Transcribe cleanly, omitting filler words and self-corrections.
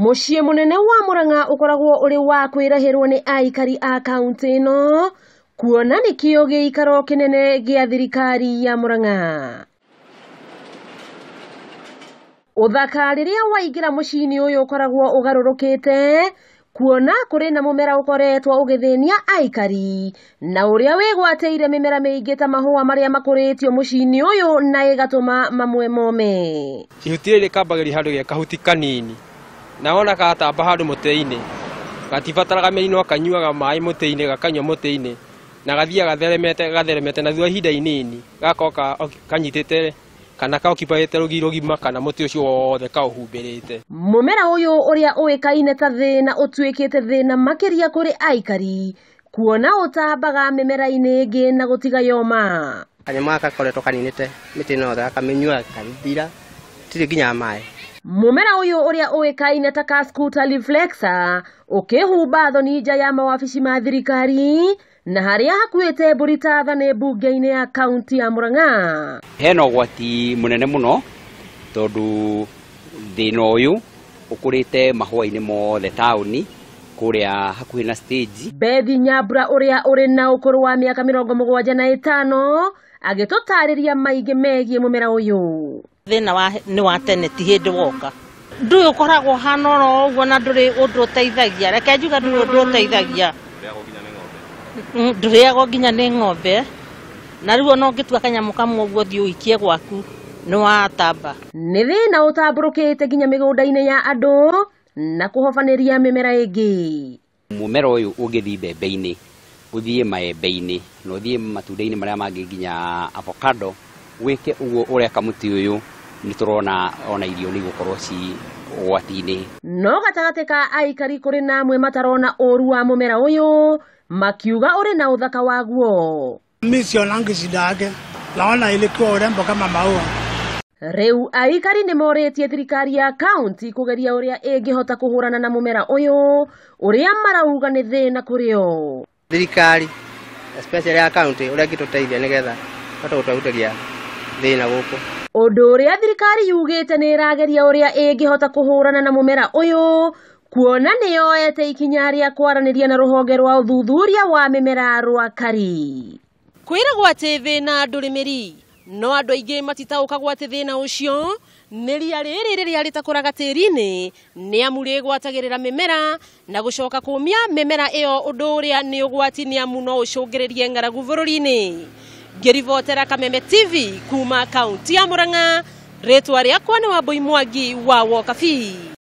Muciĩ munene wa Murang'a ukoragwo uri wa kwirahirwo ni aikari a kaunti ino kuona nikio giikaro kinene gia thirikari ya Murang'a. Uthaka riria waingira muciĩ-ini uyu ukoragwo ugarurukite kuona kuri na mumera ukoretwo ugithĩnia aikari na uria wigwateire mimera miingi ta mahua maria makuritio muciĩ-ini uyu na igatuma mamwe mome. Ihutire rikambagĩria handu ge kahuti kanini na ona gatamba handu mũtĩ-inĩ gatibataraga mĩrino kanyuaga maĩ mũtĩ-inĩ gakanyua mũtĩ-inĩ na gathiaga gatheremete na thutha ihinda inini gakoka kanyitĩte kana kaokipayĩte rũgima kana mũtĩ ũcio wothe kaũhumbĩrĩte. Mumera uyu uria uikaine ta thĩna utuĩkĩte thĩna makĩria kũrĩ aikari kuona utambaga mĩmera-inĩ ĩngĩ na gũtiga yoma. Kanyama gakoretwo kaninĩte mĩtĩ yothe gakamĩnyua gathira tiri nginya maĩ. Mumera uyu uria uikaine ta Cascuta reflexer ukihumba thoni nja ya mawabici ma thirikari na haria hakuite mbũri thane mbunge-inĩ ya kaunti ya Murang'a. Hena ũgwati munene muno tondu thĩna ũyũ ũkũrĩte mahũa-inĩ mothe taũni kũrĩa hakuhĩ na stage. Bethi Nyambura uria uri na ũkũrũ wa mĩaka 75 agĩtũtarĩria maingĩ megiĩ mumera uyu. Thĩna nĩ wa tene ti hĩndĩ woka. Ndũyũ ũkoragwo hana oro ũguo na ndũrĩ ũndũ ũteithagia. Reke njuga ndũrĩ ũndũ ũteithagia. Ndũrĩagwo nginya nĩ ng'ombe na rĩu ona ũngĩtua kanyamũ kamwe ũguo thiĩ ũikie gwaku nĩ watamba. Nĩ thĩna ũtambũrũkĩte nginya mĩgũnda-inĩ ya andũ na kũhobanĩria mĩmera ĩngĩ. Mũmera ũyũ ũngĩthiĩ mbembe-inĩ, ũthiĩ maembe-inĩ, na ũthiĩ matunda-inĩ marĩa mangĩ nginya avocado, wĩke ũguo ũreka mũtĩ ũyũ nĩ tũrona ona irio nĩ igũkorwo ci ũgwati-inĩ. No gatagatĩ ka aikari kũrĩ na amwe matarona ũru wa mũmera ũyũ makiuga uri na uthaka waguo. Mission angishidage laona ilikuwa urembo kama maua. Riu aikari ni morĩtie thirikari ya kaunti kugeria uria ĩngĩhota kuhurana na mumera ũyũ uria marauga nĩ thĩna kũrĩo. Thirikari especially ya kaunti uria gĩtũteithia nigetha gũtũteithia thĩna gũkũ. Ũndũ ũrĩa thirikari yugĩte nĩ ĩrageria uria ĩngĩhota kuhurana na mumera ũyũ kuona nĩyoete ikinya rĩa kwaranĩria na rũhonge rwa ũthuthuria wa mĩmera rwa KARI. Kwĩragwo atĩ thĩna ndũrĩmĩri no andũ aingĩ matitaũkagwo atĩ thĩna ũcio nĩ ria rĩrĩ rĩrĩa rĩtakũraga tĩri-inĩ nĩ amu rĩgwatagĩrĩra mĩmera na gũcoka kũmia mĩmera ĩyo ũndũ ũrĩa nĩ ũgwati nĩ amu no ũcũngĩrĩrie ng'aragu bũrũri-inĩ. Ngĩribotera Kameme TV kuma kaunti ya Murang'a, rĩtwa rĩakwa nĩ Wambui Mwangi wa Wokabi.